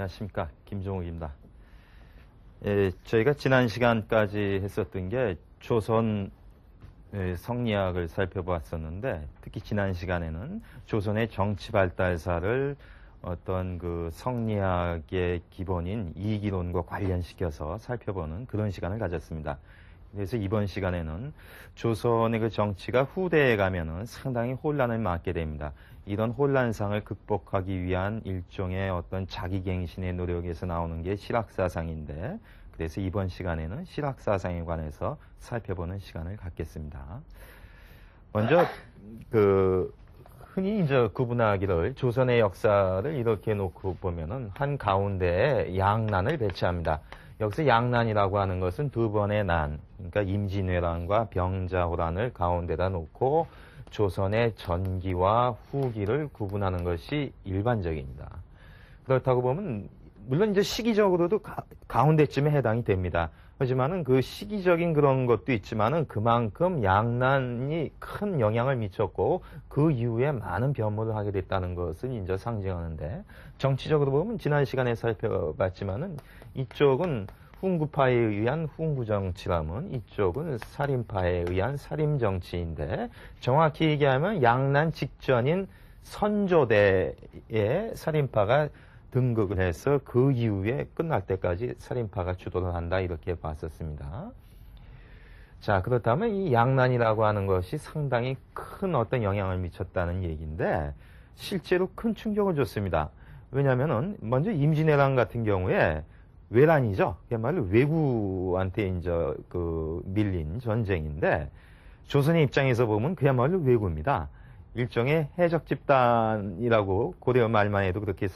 안녕하십니까. 김종욱입니다. 저희가 지난 시간까지 했었던 게 조선 성리학을 살펴보았었는데, 특히 지난 시간에는 조선의 정치 발달사를 어떤 그 성리학의 기본인 이기론과 관련시켜서 살펴보는 그런 시간을 가졌습니다. 그래서 이번 시간에는 조선의 그 정치가 후대에 가면은 상당히 혼란을 맞게 됩니다. 이런 혼란상을 극복하기 위한 일종의 어떤 자기갱신의 노력에서 나오는 게 실학사상인데, 그래서 이번 시간에는 실학사상에 관해서 살펴보는 시간을 갖겠습니다. 먼저 흔히 이제 구분하기를 조선의 역사를 이렇게 놓고 보면은 한 가운데에 양난을 배치합니다. 여기서 양난이라고 하는 것은 두 번의 난, 그러니까 임진왜란과 병자호란을 가운데다 놓고 조선의 전기와 후기를 구분하는 것이 일반적입니다. 그렇다고 보면 물론 이제 시기적으로도 가운데쯤에 해당이 됩니다. 하지만은 그 시기적인 그런 것도 있지만은 그만큼 양난이 큰 영향을 미쳤고 그 이후에 많은 변모를 하게 됐다는 것을 이제 상징하는데, 정치적으로 보면 지난 시간에 살펴봤지만은 이쪽은 훈구파에 의한 훈구정치라면 이쪽은 살인파에 의한 살인정치인데, 정확히 얘기하면 양난 직전인 선조대에 살인파가 등극을 해서 그 이후에 끝날 때까지 살인파가 주도를 한다, 이렇게 봤었습니다. 자, 그렇다면 이 양난이라고 하는 것이 상당히 큰 어떤 영향을 미쳤다는 얘기인데, 실제로 큰 충격을 줬습니다. 왜냐면은 먼저 임진왜란 같은 경우에 외란이죠. 그야말로 왜구한테 이제 밀린 전쟁인데, 조선의 입장에서 보면 그야말로 왜구입니다. 일종의 해적 집단이라고 고려 말만 해도 그렇게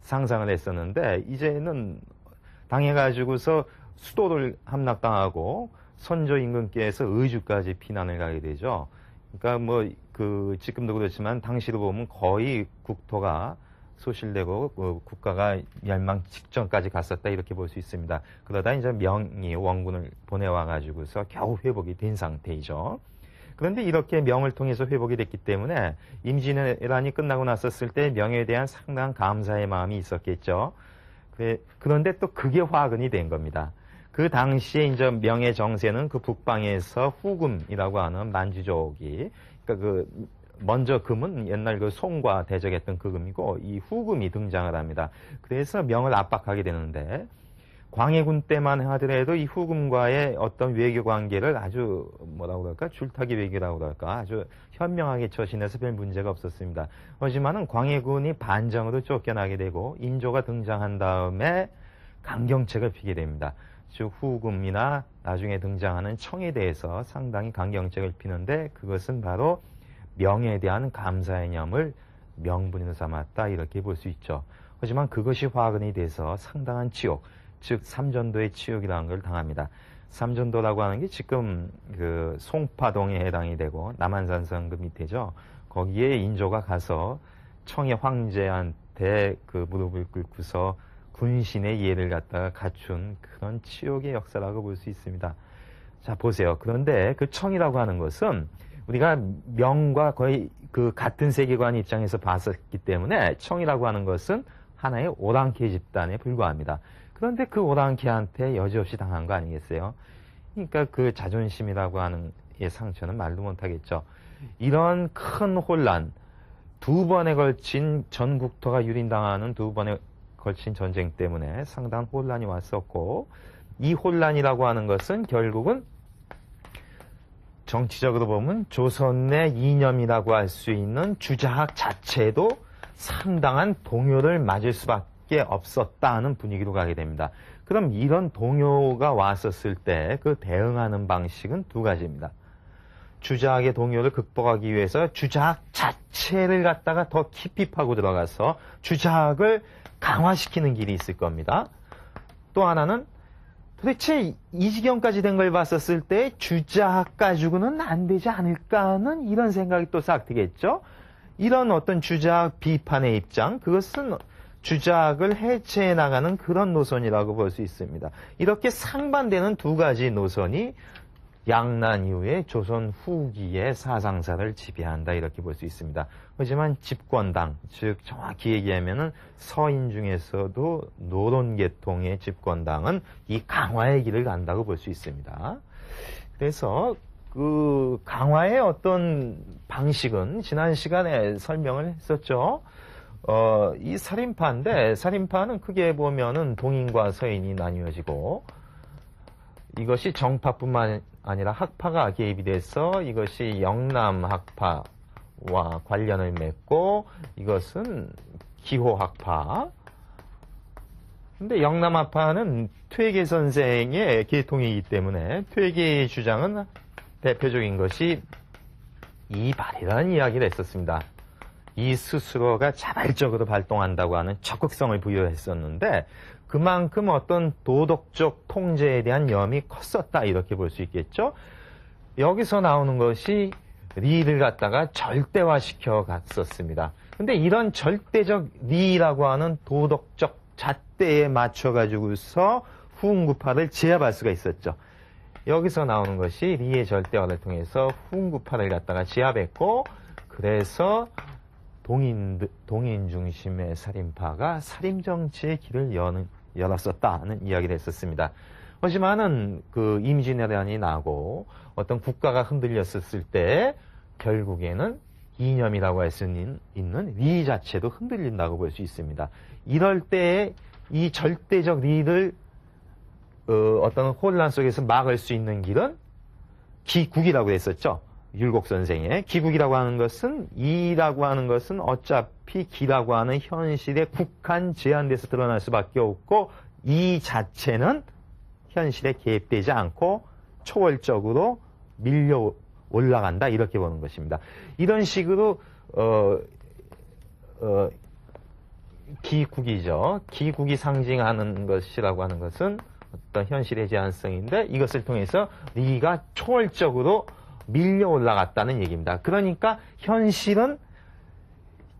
상상을 했었는데, 이제는 당해가지고서 수도를 함락당하고 선조 임금께서 의주까지 피난을 가게 되죠. 그러니까 지금도 그렇지만 당시로 보면 거의 국토가 소실되고 국가가 멸망 직전까지 갔었다, 이렇게 볼 수 있습니다. 그러다 이제 명이 원군을 보내와가지고서 겨우 회복이 된 상태이죠. 그런데 이렇게 명을 통해서 회복이 됐기 때문에 임진왜란이 끝나고 났었을 때 명에 대한 상당한 감사의 마음이 있었겠죠. 그런데 또 그게 화근이 된 겁니다. 그 당시에 이제 명의 정세는 그 북방에서 후금이라고 하는 만주족이, 그러니까 먼저 금은 옛날 그 송과 대적했던 그 금이고, 이 후금이 등장을 합니다. 그래서 명을 압박하게 되는데, 광해군 때만 하더라도 이 후금과의 어떤 외교 관계를 아주 뭐라고 그럴까, 줄타기 외교라고 그럴까, 아주 현명하게 처신해서 별 문제가 없었습니다. 하지만은 광해군이 반정으로 쫓겨나게 되고 인조가 등장한 다음에 강경책을 피게 됩니다. 즉 후금이나 나중에 등장하는 청에 대해서 상당히 강경책을 피는데, 그것은 바로 명에 대한 감사의념을 명분으로 삼았다, 이렇게 볼 수 있죠. 하지만 그것이 화근이 돼서 상당한 치욕, 즉 삼전도의 치욕이라는 걸 당합니다. 삼전도라고 하는 게 지금 그 송파동에 해당이 되고 남한산성 그 밑에죠. 거기에 인조가 가서 청의 황제한테 그 무릎을 꿇고서 군신의 예를 갖다가 갖춘 그런 치욕의 역사라고 볼 수 있습니다. 자, 보세요. 그런데 그 청이라고 하는 것은 우리가 명과 거의 그 같은 세계관 입장에서 봤었기 때문에 청이라고 하는 것은 하나의 오랑캐 집단에 불과합니다. 그런데 그 오랑캐한테 여지없이 당한 거 아니겠어요? 그러니까 그 자존심이라고 하는 상처는 말도 못하겠죠. 이런 큰 혼란, 두 번에 걸친 전국토가 유린당하는 두 번에 걸친 전쟁 때문에 상당한 혼란이 왔었고, 이 혼란이라고 하는 것은 결국은 정치적으로 보면 조선의 이념이라고 할 수 있는 주자학 자체도 상당한 동요를 맞을 수밖에 없었다는 분위기로 가게 됩니다. 그럼 이런 동요가 왔었을 때 그 대응하는 방식은 두 가지입니다. 주자학의 동요를 극복하기 위해서 주자학 자체를 갖다가 더 깊이 파고 들어가서 주자학을 강화시키는 길이 있을 겁니다. 또 하나는 도대체 이 지경까지 된 걸 봤었을 때 주자학 가지고는 안 되지 않을까 하는 이런 생각이 또 싹 들겠죠. 이런 어떤 주자학 비판의 입장, 그것은 주자학을 해체해 나가는 그런 노선이라고 볼 수 있습니다. 이렇게 상반되는 두 가지 노선이 양난 이후에 조선 후기의 사상사를 지배한다 이렇게 볼 수 있습니다. 하지만 집권당, 즉 정확히 얘기하면은 서인 중에서도 노론계통의 집권당은 이 강화의 길을 간다고 볼 수 있습니다. 그래서 그 강화의 어떤 방식은 지난 시간에 설명을 했었죠. 이 살인파인데 살인파는 크게 보면은 동인과 서인이 나뉘어지고 이것이 정파뿐만 아니라 학파가 개입이 돼서 이것이 영남학파와 관련을 맺고 이것은 기호학파. 근데 영남학파는 퇴계 선생의 계통이기 때문에 퇴계의 주장은 대표적인 것이 이발이라는 이야기를 했었습니다. 이 스스로가 자발적으로 발동한다고 하는 적극성을 부여했었는데 그만큼 어떤 도덕적 통제에 대한 염이 컸었다 이렇게 볼 수 있겠죠. 여기서 나오는 것이 리를 갖다가 절대화시켜 갔었습니다. 근데 이런 절대적 리라고 하는 도덕적 잣대에 맞춰 가지고서 후흥구파를 제압할 수가 있었죠. 여기서 나오는 것이 리의 절대화를 통해서 후흥구파를 갖다가 제압했고 그래서 동인 중심의 살인파가 살인정치의 길을 열었었다는 이야기를 했었습니다. 하지만은 그 임진왜란이 나고 어떤 국가가 흔들렸었을 때 결국에는 이념이라고 할 수 있는 리 자체도 흔들린다고 볼 수 있습니다. 이럴 때 이 절대적 리를 어떤 혼란 속에서 막을 수 있는 길은 기국이라고 했었죠. 율곡 선생의 기국이라고 하는 것은 이라고 하는 것은 어차피 기라고 하는 현실에 국한 제한돼서 드러날 수밖에 없고 이 자체는 현실에 개입되지 않고 초월적으로 밀려 올라간다 이렇게 보는 것입니다. 이런 식으로 기국이죠. 기국이 상징하는 것이라고 하는 것은 어떤 현실의 제한성인데 이것을 통해서 리가 초월적으로 밀려 올라갔다는 얘기입니다. 그러니까 현실은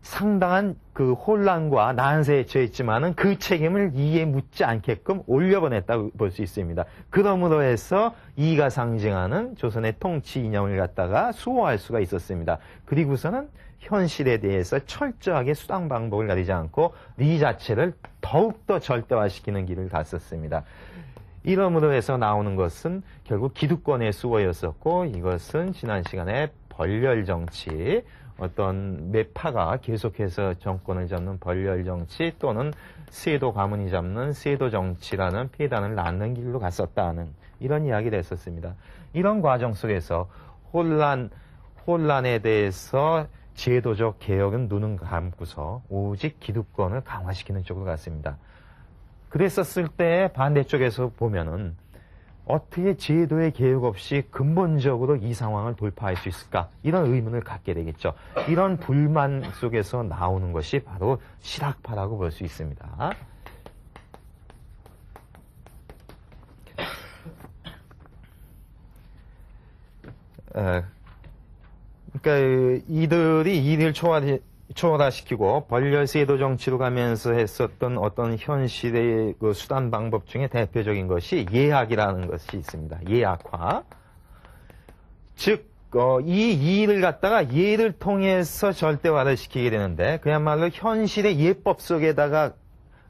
상당한 그 혼란과 난세에 처했지만은 그 책임을 이에 묻지 않게끔 올려보냈다고 볼 수 있습니다. 그러므로 해서 이가 상징하는 조선의 통치 이념을 갖다가 수호할 수가 있었습니다. 그리고서는 현실에 대해서 철저하게 수당 방법을 가리지 않고 리 자체를 더욱더 절대화시키는 길을 갔었습니다. 이러므로 해서 나오는 것은 결국 기득권의 수호였었고 이것은 지난 시간에 벌렬정치 어떤 매파가 계속해서 정권을 잡는 벌렬정치 또는 세도 가문이 잡는 세도정치라는 폐단을 낳는 길로 갔었다는 이런 이야기를 했었습니다. 이런 과정 속에서 혼란에 대해서 제도적 개혁은 눈은 감고서 오직 기득권을 강화시키는 쪽으로 갔습니다. 그랬었을 때 반대쪽에서 보면은 어떻게 제도의 개혁 없이 근본적으로 이 상황을 돌파할 수 있을까? 이런 의문을 갖게 되겠죠. 이런 불만 속에서 나오는 것이 바로 실학파라고 볼 수 있습니다. 그러니까 이들이 이를 초월화시키고 벌렬세도 정치로 가면서 했었던 어떤 현실의 그 수단 방법 중에 대표적인 것이 예학이라는 것이 있습니다. 예학화. 즉, 이 일을 갖다가 예를 통해서 절대화를 시키게 되는데 그야말로 현실의 예법 속에다가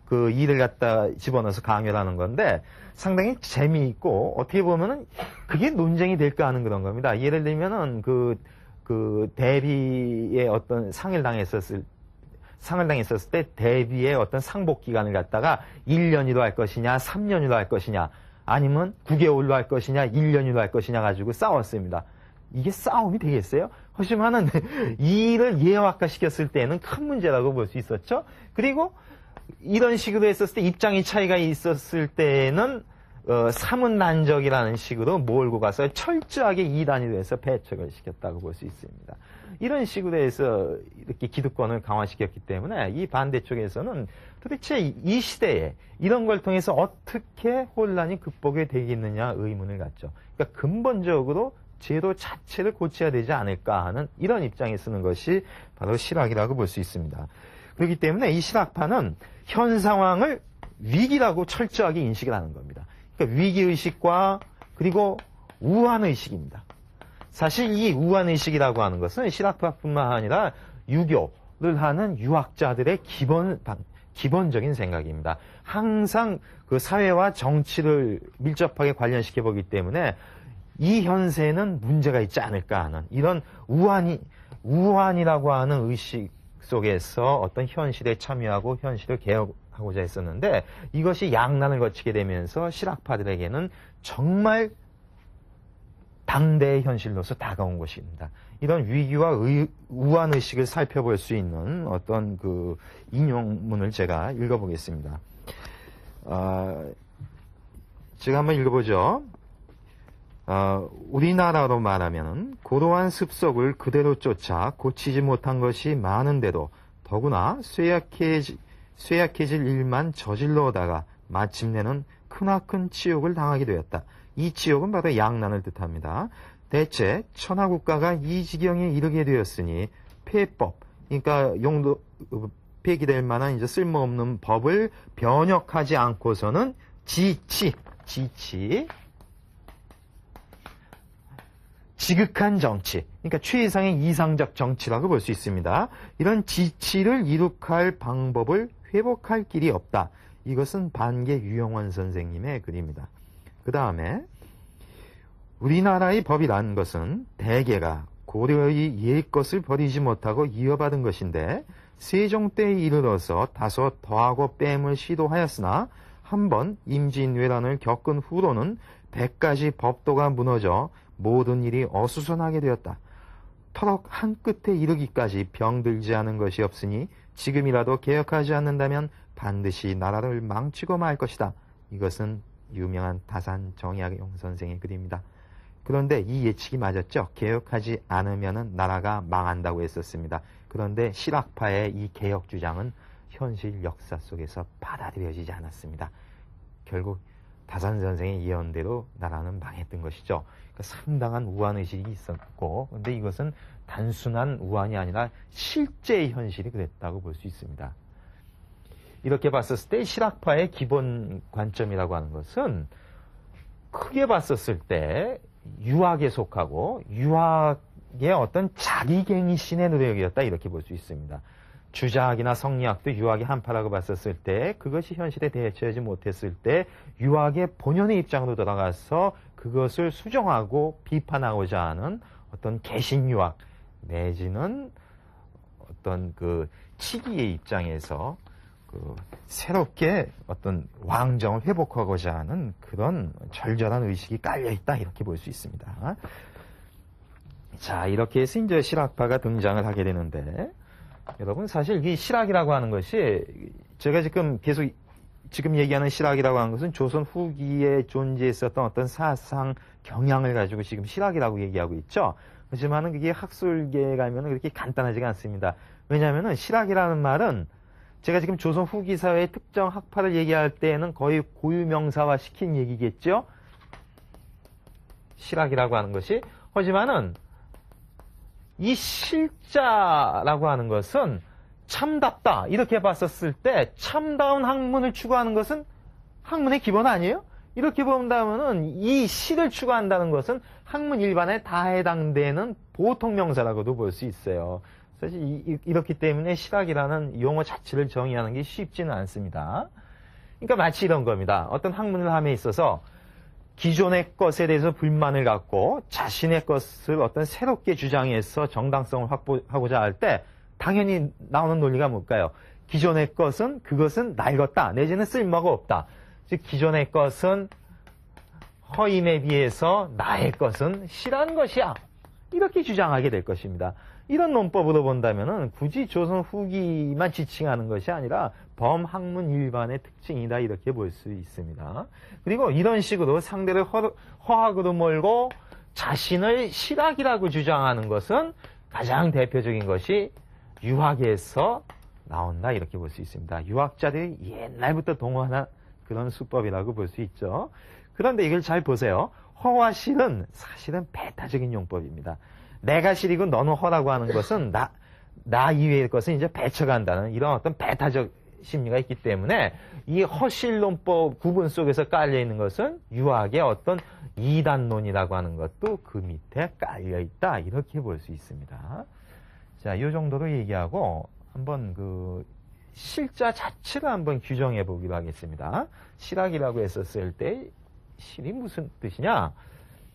그 일을 갖다 집어넣어서 강요를 하는 건데 상당히 재미있고 어떻게 보면은 그게 논쟁이 될까 하는 그런 겁니다. 예를 들면은 그 대비의 어떤 상을 당했었을 때 대비의 어떤 상복 기간을 갖다가 1년으로 할 것이냐, 3년으로 할 것이냐, 아니면 9개월로 할 것이냐, 1년으로 할 것이냐 가지고 싸웠습니다. 이게 싸움이 되겠어요? 하지만은 이 일을 예화화 시켰을 때는 큰 문제라고 볼 수 있었죠. 그리고 이런 식으로 했었을 때 입장의 차이가 있었을 때는 사문난적이라는 식으로 몰고 가서 철저하게 2단위로 해서 배척을 시켰다고 볼 수 있습니다. 이런 식으로 해서 이렇게 기득권을 강화시켰기 때문에 이 반대쪽에서는 도대체 이 시대에 이런 걸 통해서 어떻게 혼란이 극복이 되겠느냐 의문을 갖죠. 그러니까 근본적으로 제도 자체를 고쳐야 되지 않을까 하는 이런 입장에 쓰는 것이 바로 실학이라고 볼 수 있습니다. 그렇기 때문에 이 실학파는 현 상황을 위기라고 철저하게 인식을 하는 겁니다. 그러니까 위기의식과 그리고 우환의식입니다. 사실 이 우환의식이라고 하는 것은 실학파뿐만 아니라 유교를 하는 유학자들의 기본적인 생각입니다. 항상 그 사회와 정치를 밀접하게 관련시켜 보기 때문에 이 현세에는 문제가 있지 않을까 하는 이런 우환이라고 하는 의식 속에서 어떤 현실에 참여하고 현실을 개혁하고자 했었는데 이것이 양난을 거치게 되면서 실학파들에게는 정말 당대의 현실로서 다가온 것입니다. 이런 위기와 우환의식을 살펴볼 수 있는 어떤 그 인용문을 제가 읽어보겠습니다. 제가 한번 읽어보죠. 우리나라로 말하면 고도한 습속을 그대로 쫓아 고치지 못한 것이 많은데도 더구나 쇠약해질 일만 저질러 오다가 마침내는 크나큰 치욕을 당하게 되었다. 이 치욕은 바로 양난을 뜻합니다. 대체 천하국가가 이 지경에 이르게 되었으니 폐법, 그러니까 폐기될 만한 이제 쓸모없는 법을 변혁하지 않고서는 지치, 지극한 정치, 그러니까 최상의 이상적 정치라고 볼 수 있습니다. 이런 지치를 이룩할 방법을 회복할 길이 없다. 이것은 반개 유영원 선생님의 글입니다. 그 다음에 우리나라의 법이란 것은 대개가 고려의 옛 것을 버리지 못하고 이어받은 것인데 세종 때에 이르러서 다소 더하고 뺨을 시도하였으나 한번 임진왜란을 겪은 후로는 100가지 법도가 무너져 모든 일이 어수선하게 되었다. 터럭 한 끝에 이르기까지 병들지 않은 것이 없으니 지금이라도 개혁하지 않는다면 반드시 나라를 망치고 말 것이다. 이것은 유명한 다산 정약용 선생의 글입니다. 그런데 이 예측이 맞았죠. 개혁하지 않으면 나라가 망한다고 했었습니다. 그런데 실학파의 이 개혁 주장은 현실 역사 속에서 받아들여지지 않았습니다. 결국 다산 선생의 예언대로 나라는 망했던 것이죠. 그러니까 상당한 우환의식이 있었고, 그런데 이것은 단순한 우환이 아니라 실제의 현실이 그랬다고 볼 수 있습니다. 이렇게 봤었을 때 실학파의 기본 관점이라고 하는 것은 크게 봤었을 때 유학에 속하고 유학의 어떤 자기갱신의 노력이었다 이렇게 볼 수 있습니다. 주자학이나 성리학도 유학의 한파라고 봤었을 때 그것이 현실에 대처하지 못했을 때 유학의 본연의 입장으로 돌아가서 그것을 수정하고 비판하고자 하는 어떤 개신유학 내지는 어떤 그 치기의 입장에서 그 새롭게 어떤 왕정을 회복하고자 하는 그런 절절한 의식이 깔려있다 이렇게 볼 수 있습니다. 자, 이렇게 해서 이제 실학파가 등장을 하게 되는데 여러분 사실 이 실학이라고 하는 것이 제가 계속 얘기하는 실학이라고 하는 것은 조선 후기에 존재했었던 어떤 사상 경향을 가지고 지금 실학이라고 얘기하고 있죠. 하지만 그게 학술계에 가면 그렇게 간단하지가 않습니다. 왜냐하면 실학이라는 말은 제가 지금 조선 후기 사회의 특정 학파를 얘기할 때에는 거의 고유명사화 시킨 얘기겠죠. 실학이라고 하는 것이. 하지만은 이 실자라고 하는 것은 참답다 이렇게 봤었을 때 참다운 학문을 추구하는 것은 학문의 기본 아니에요? 이렇게 본다면은 이 실을 추구한다는 것은 학문 일반에 다 해당되는 보통 명사라고도 볼 수 있어요. 사실 이렇기 때문에 실학이라는 용어 자체를 정의하는 게 쉽지는 않습니다. 그러니까 마치 이런 겁니다. 어떤 학문을 함에 있어서 기존의 것에 대해서 불만을 갖고 자신의 것을 어떤 새롭게 주장해서 정당성을 확보하고자 할 때 당연히 나오는 논리가 뭘까요? 기존의 것은 그것은 낡았다 내지는 쓸모가 없다. 즉 기존의 것은 허임에 비해서 나의 것은 실한 것이야. 이렇게 주장하게 될 것입니다. 이런 논법으로 본다면은 굳이 조선 후기만 지칭하는 것이 아니라 범학문 일반의 특징이다 이렇게 볼 수 있습니다. 그리고 이런 식으로 상대를 허학으로 몰고 자신을 실학이라고 주장하는 것은 가장 대표적인 것이 유학에서 나온다 이렇게 볼 수 있습니다. 유학자들이 옛날부터 동원한 그런 수법이라고 볼 수 있죠. 그런데 이걸 잘 보세요. 허와 실은 사실은 배타적인 용법입니다. 내가 실이고 너는 허라고 하는 것은 나 이외의 것은 이제 배쳐간다는 이런 어떤 배타적 심리가 있기 때문에 이 허실론법 구분 속에서 깔려 있는 것은 유학의 어떤 이단론이라고 하는 것도 그 밑에 깔려 있다. 이렇게 볼 수 있습니다. 자, 이 정도로 얘기하고 한번 그 실자 자체를 한번 규정해 보기로 하겠습니다. 실학이라고 했었을 때 실이 무슨 뜻이냐?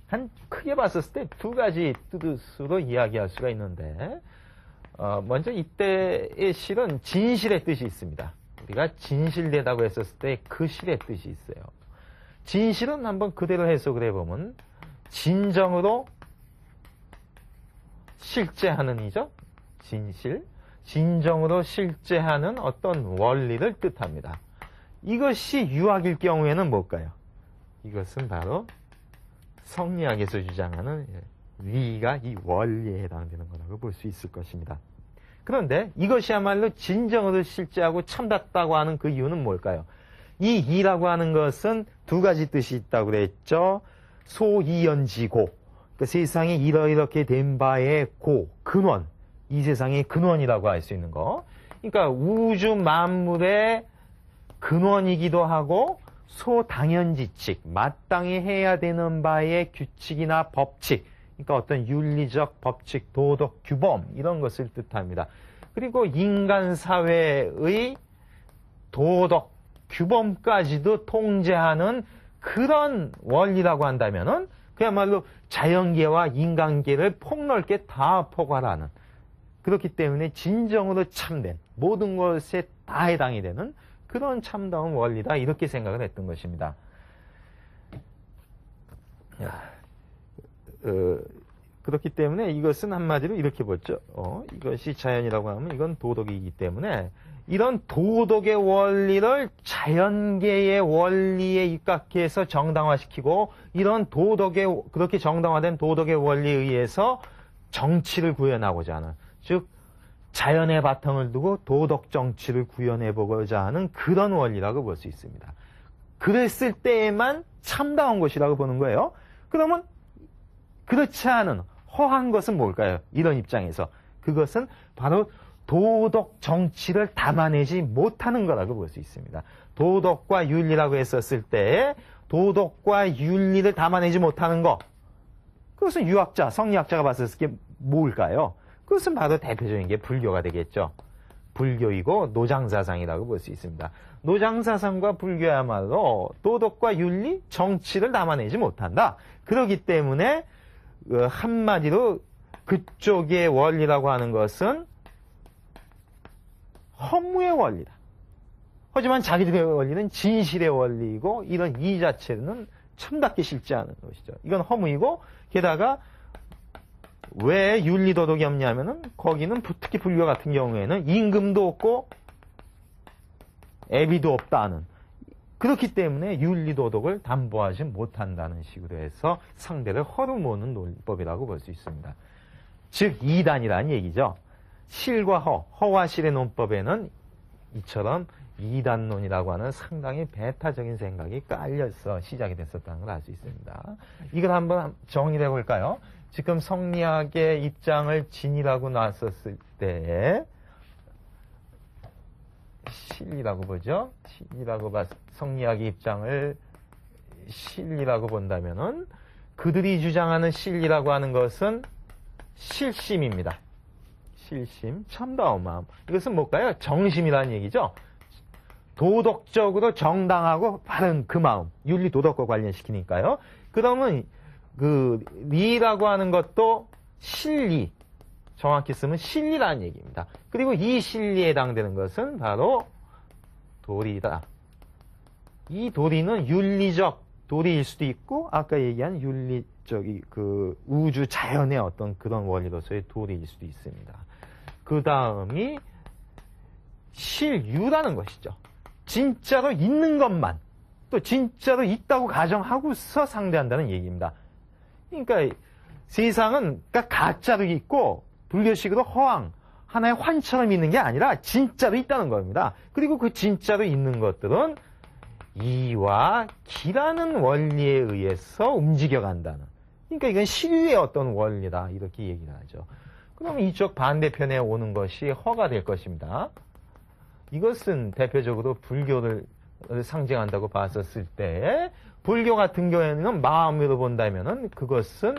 한 크게 봤었을 때 두 가지 뜻으로 이야기할 수가 있는데 먼저 이때의 실은 진실의 뜻이 있습니다. 우리가 진실되다고 했었을 때 그 실의 뜻이 있어요. 진실은 한번 그대로 해석을 해보면 진정으로 실제하는 이죠. 진실. 진정으로 실제하는 어떤 원리를 뜻합니다. 이것이 유학일 경우에는 뭘까요? 이것은 바로 성리학에서 주장하는 리가 이 원리에 해당되는 거라고 볼 수 있을 것입니다. 그런데 이것이야말로 진정으로 실제하고 참답다고 하는 그 이유는 뭘까요? 이 이라고 하는 것은 두 가지 뜻이 있다고 그랬죠. 소이연지고, 그 세상이 이렇게 된 바의 고, 근원, 이 세상의 근원이라고 할 수 있는 거. 그러니까 우주 만물의 근원이기도 하고 소당연지칙, 마땅히 해야 되는 바의 규칙이나 법칙, 그러니까 어떤 윤리적 법칙, 도덕, 규범 이런 것을 뜻합니다. 그리고 인간 사회의 도덕, 규범까지도 통제하는 그런 원리라고 한다면은 그야말로 자연계와 인간계를 폭넓게 다 포괄하는, 그렇기 때문에 진정으로 참된 모든 것에 다 해당이 되는 그런 참다운 원리다, 이렇게 생각을 했던 것입니다. 그렇기 때문에 이것은 한마디로 이렇게 보죠. 이것이 자연이라고 하면 이건 도덕이기 때문에 이런 도덕의 원리를 자연계의 원리에 입각해서 정당화시키고, 이런 도덕의, 그렇게 정당화된 도덕의 원리에 의해서 정치를 구현하고자 하는, 즉 자연의 바탕을 두고 도덕 정치를 구현해 보고자 하는 그런 원리라고 볼 수 있습니다. 그랬을 때에만 참다운 것이라고 보는 거예요. 그러면 그렇지 않은 허한 것은 뭘까요? 이런 입장에서 그것은 바로 도덕 정치를 담아내지 못하는 거라고 볼 수 있습니다. 도덕과 윤리라고 했었을 때 도덕과 윤리를 담아내지 못하는 것, 그것은 유학자, 성리학자가 봤었을 게 뭘까요? 그것은 바로 대표적인 게 불교가 되겠죠. 불교이고 노장사상이라고 볼 수 있습니다. 노장사상과 불교야말로 도덕과 윤리, 정치를 담아내지 못한다. 그렇기 때문에 한마디로 그쪽의 원리라고 하는 것은 허무의 원리다. 하지만 자기들의 원리는 진실의 원리이고, 이런 이 자체는 참답게 싫지 않은 것이죠. 이건 허무이고, 게다가 왜 윤리도덕이 없냐면은 거기는 특히 불교 같은 경우에는 임금도 없고 애비도 없다는, 그렇기 때문에 윤리도덕을 담보하지 못한다는 식으로 해서 상대를 허루모는 논법이라고 볼 수 있습니다. 즉 이단이라는 얘기죠. 실과 허와 실의 논법에는 이처럼 이단론이라고 하는 상당히 배타적인 생각이 깔려서 시작이 됐었다는 걸 알 수 있습니다. 이걸 한번 정리를 해볼까요? 지금 성리학의 입장을 진이라고 놨었을 때 실이라고 보죠. 실이라고 성리학의 입장을 실이라고 본다면은 그들이 주장하는 실이라고 하는 것은 실심입니다. 실심, 참다운 마음. 이것은 뭘까요? 정심이라는 얘기죠. 도덕적으로 정당하고 바른 그 마음, 윤리 도덕과 관련시키니까요. 그러면 그 리라고 하는 것도 실리, 정확히 쓰면 실리라는 얘기입니다. 그리고 이 실리에 해당되는 것은 바로 도리다. 이 도리는 윤리적 도리일 수도 있고, 아까 얘기한 윤리적이 그 우주 자연의 어떤 그런 원리로서의 도리일 수도 있습니다. 그 다음이 실유라는 것이죠. 진짜로 있는 것만, 또 진짜로 있다고 가정하고서 상대한다는 얘기입니다. 그러니까 세상은 가짜로 있고 불교식으로 허황, 하나의 환처럼 있는 게 아니라 진짜로 있다는 겁니다. 그리고 그 진짜로 있는 것들은 이와 기라는 원리에 의해서 움직여간다는, 그러니까 이건 실유의 어떤 원리다, 이렇게 얘기를 하죠. 그러면 이쪽 반대편에 오는 것이 허가 될 것입니다. 이것은 대표적으로 불교를 상징한다고 봤었을 때 불교 같은 경우에는 마음으로 본다면은 그것은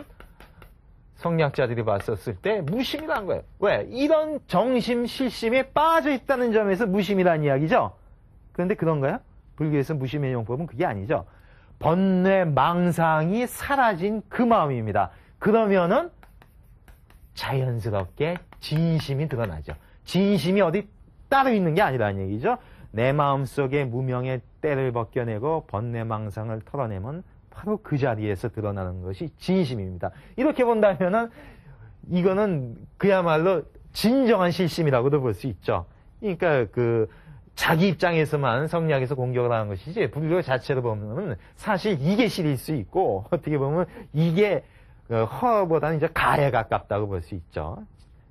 성리학자들이 봤었을 때 무심이라는 거예요. 왜? 이런 정심, 실심에 빠져 있다는 점에서 무심이라는 이야기죠. 그런데 그런가요? 불교에서 무심의 용법은 그게 아니죠. 번뇌, 망상이 사라진 그 마음입니다. 그러면은 자연스럽게 진심이 드러나죠. 진심이 어디 따로 있는 게 아니라는 얘기죠. 내 마음속에 무명의 때를 벗겨내고 번뇌망상을 털어내면 바로 그 자리에서 드러나는 것이 진심입니다. 이렇게 본다면은 이거는 그야말로 진정한 실심이라고도 볼 수 있죠. 그러니까 자기 입장에서만 성리학에서 공격을 하는 것이지 불교 자체로 보면은 사실 이게 실일 수 있고 어떻게 보면 이게 허보다는 이제 가에 가깝다고 볼 수 있죠.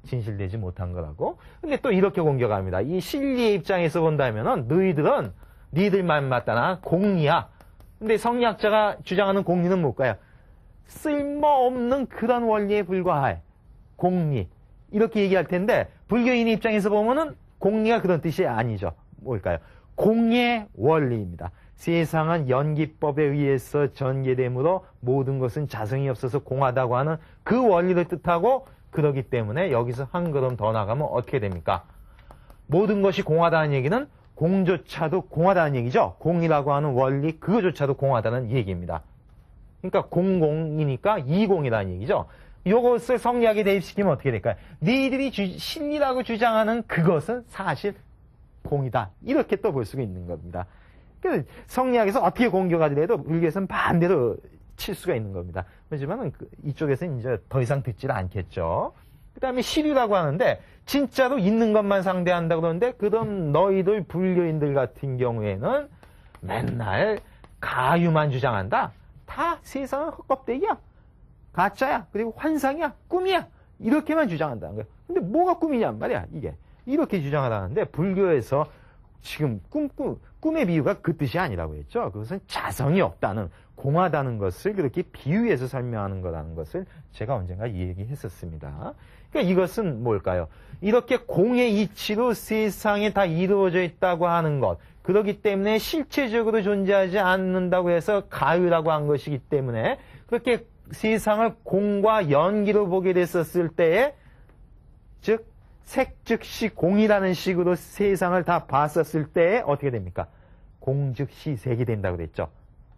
진실되지 못한 거라고. 근데 또 이렇게 공격합니다. 이 실리의 입장에서 본다면은 니들만 맞다나 공리야. 근데 성리학자가 주장하는 공리는 뭘까요? 쓸모없는 그런 원리에 불과할 공리. 이렇게 얘기할 텐데 불교인의 입장에서 보면은 공리가 그런 뜻이 아니죠. 뭘까요? 공의 원리입니다. 세상은 연기법에 의해서 전개되므로 모든 것은 자성이 없어서 공하다고 하는 그 원리를 뜻하고 그러기 때문에 여기서 한 걸음 더 나가면 어떻게 됩니까? 모든 것이 공하다는 얘기는 공조차도 공하다는 얘기죠. 공이라고 하는 원리 그거조차도 공하다는 얘기입니다. 그러니까 공공이니까 이공이라는 얘기죠. 이것을 성리학에 대입시키면 어떻게 될까요? 니들이 신이라고 주장하는 그것은 사실 공이다. 이렇게 또 볼 수가 있는 겁니다. 그러니까 성리학에서 어떻게 공격하더라도 불교에서는 반대로 칠 수가 있는 겁니다. 하지만 이쪽에서는 이제 더 이상 듣지를 않겠죠. 그 다음에 시류라고 하는데 진짜로 있는 것만 상대한다고 그러는데 그럼 너희들 불교인들 같은 경우에는 맨날 가유만 주장한다. 다 세상은 헛껍데기야. 가짜야. 그리고 환상이야. 꿈이야. 이렇게만 주장한다는 거예요. 근데 뭐가 꿈이냔 말이야. 이게. 이렇게 주장하라는데 불교에서 지금 꿈의 비유가 그 뜻이 아니라고 했죠. 그것은 자성이 없다는, 공하다는 것을 그렇게 비유해서 설명하는 거라는 것을 제가 언젠가 얘기했었습니다. 그러니까 이것은 뭘까요? 이렇게 공의 이치로 세상에 다 이루어져 있다고 하는 것. 그렇기 때문에 실체적으로 존재하지 않는다고 해서 가유라고 한 것이기 때문에 그렇게 세상을 공과 연기로 보게 됐었을 때에 즉 색 즉시 공이라는 식으로 세상을 다 봤었을 때에 어떻게 됩니까? 공 즉시 색이 된다고 그랬죠.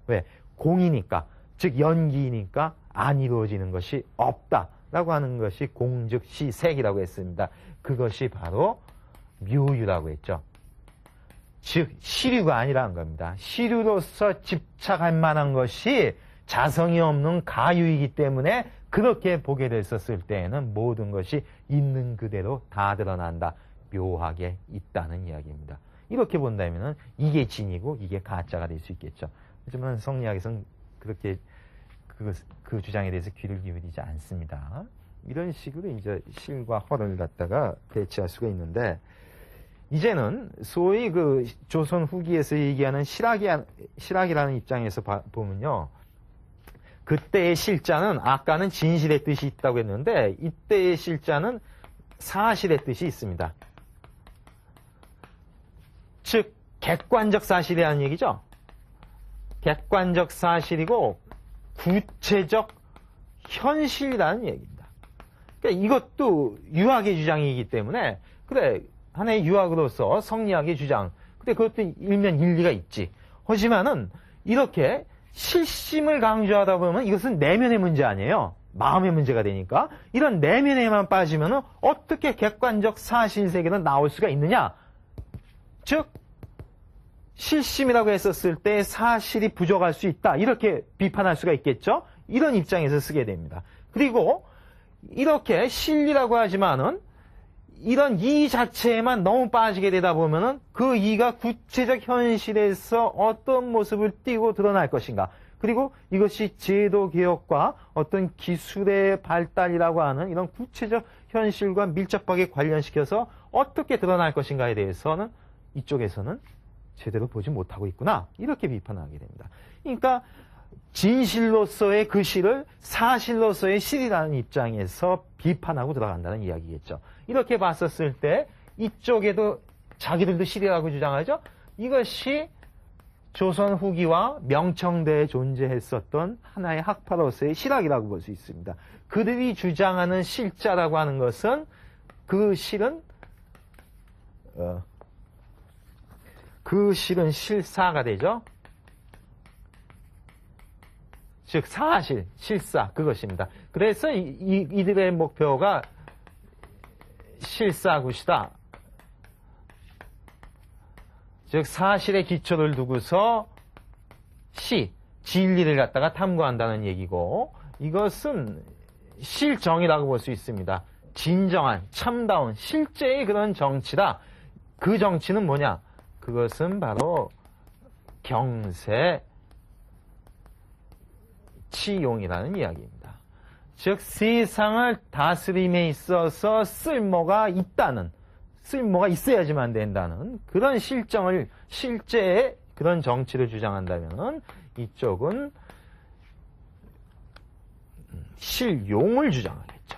왜? 공이니까, 즉 연기니까 안 이루어지는 것이 없다라고 하는 것이 공 즉시 색이라고 했습니다. 그것이 바로 묘유라고 했죠. 즉 시류가 아니라는 겁니다. 시류로서 집착할 만한 것이 자성이 없는 가유이기 때문에 그렇게 보게 됐었을 때에는 모든 것이 있는 그대로 다 드러난다. 묘하게 있다는 이야기입니다. 이렇게 본다면 이게 진이고 이게 가짜가 될 수 있겠죠. 하지만 성리학에서는 그렇게 그 주장에 대해서 귀를 기울이지 않습니다. 이런 식으로 이제 실과 허를 갖다가 배치할 수가 있는데 이제는 소위 그 조선 후기에서 얘기하는 실학이라는 입장에서 보면요. 그때의 실자는 아까는 진실의 뜻이 있다고 했는데 이때의 실자는 사실의 뜻이 있습니다. 즉 객관적 사실이라는 얘기죠. 객관적 사실이고 구체적 현실이라는 얘기입니다. 그러니까 이것도 유학의 주장이기 때문에 그래 하나의 유학으로서 성리학의 주장 근데 그것도 일면 일리가 있지. 하지만은 이렇게 실심을 강조하다 보면 이것은 내면의 문제 아니에요. 마음의 문제가 되니까 이런 내면에만 빠지면 어떻게 객관적 사실 세계는 나올 수가 있느냐. 즉 실심이라고 했었을 때 사실이 부족할 수 있다. 이렇게 비판할 수가 있겠죠. 이런 입장에서 쓰게 됩니다. 그리고 이렇게 실리라고 하지만은 이런 이 자체에만 너무 빠지게 되다 보면은 그 이가 구체적 현실에서 어떤 모습을 띠고 드러날 것인가. 그리고 이것이 제도 개혁과 어떤 기술의 발달이라고 하는 이런 구체적 현실과 밀접하게 관련시켜서 어떻게 드러날 것인가에 대해서는 이쪽에서는 제대로 보지 못하고 있구나. 이렇게 비판하게 됩니다. 그러니까 진실로서의 그 실을 사실로서의 실이라는 입장에서 비판하고 들어간다는 이야기겠죠. 이렇게 봤었을 때 이쪽에도 자기들도 실이라고 주장하죠. 이것이 조선 후기와 명청대에 존재했었던 하나의 학파로서의 실학이라고 볼 수 있습니다. 그들이 주장하는 실자라고 하는 것은 그 실은 실사가 되죠. 즉 사실, 실사 그것입니다. 그래서 이들의 목표가 실사굿이다. 즉 사실의 기초를 두고서 진리를 갖다가 탐구한다는 얘기고, 이것은 실정이라고 볼 수 있습니다. 진정한, 참다운, 실제의 그런 정치다. 그 정치는 뭐냐? 그것은 바로 경세 치용이라는 이야기입니다. 즉 세상을 다스림에 있어서 쓸모가 있어야지만 된다는 그런 실제의 그런 정치를 주장한다면 이쪽은 실용을 주장하겠죠.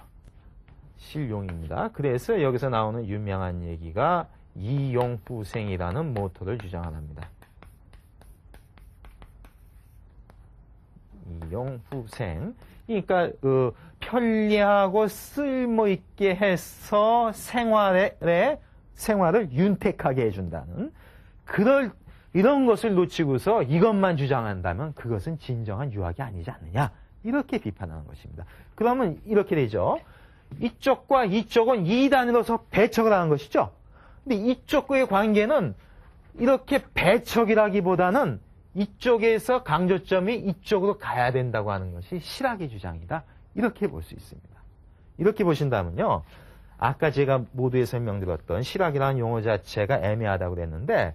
실용입니다. 그래서 여기서 나오는 유명한 얘기가 이용후생이라는 모토를 주장합니다. 이용후생. 그러니까 편리하고 쓸모있게 해서 생활을 윤택하게 해준다는 이런 것을 놓치고서 이것만 주장한다면 그것은 진정한 유학이 아니지 않느냐, 이렇게 비판하는 것입니다. 그러면 이렇게 되죠. 이쪽과 이쪽은 이단으로서 배척을 하는 것이죠. 근데 이쪽과의 관계는 이렇게 배척이라기보다는 이쪽에서 강조점이 이쪽으로 가야 된다고 하는 것이 실학의 주장이다, 이렇게 볼 수 있습니다. 이렇게 보신다면요, 아까 제가 모두에 설명드렸던 실학이라는 용어 자체가 애매하다고 그랬는데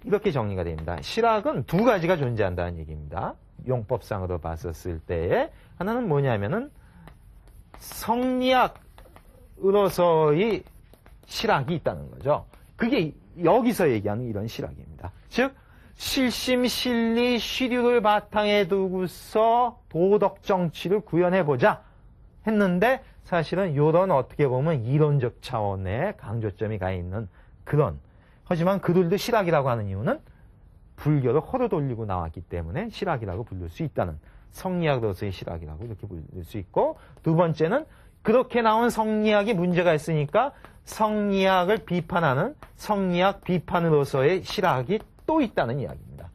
이렇게 정리가 됩니다. 실학은 두 가지가 존재한다는 얘기입니다. 용법상으로 봤었을 때에 하나는 뭐냐면은 성리학으로서의 실학이 있다는 거죠. 그게 여기서 얘기하는 이런 실학입니다. 즉 실심, 실리, 시류를 바탕에 두고서 도덕 정치를 구현해보자 했는데, 사실은 이런 어떻게 보면 이론적 차원의 강조점이 가 있는 그런, 하지만 그들도 실학이라고 하는 이유는 불교를 허로 돌리고 나왔기 때문에 실학이라고 부를 수 있다는, 성리학으로서의 실학이라고 이렇게 부를 수 있고, 두 번째는 그렇게 나온 성리학이 문제가 있으니까 성리학을 비판하는 성리학 비판으로서의 실학이 또 있다는 이야기입니다.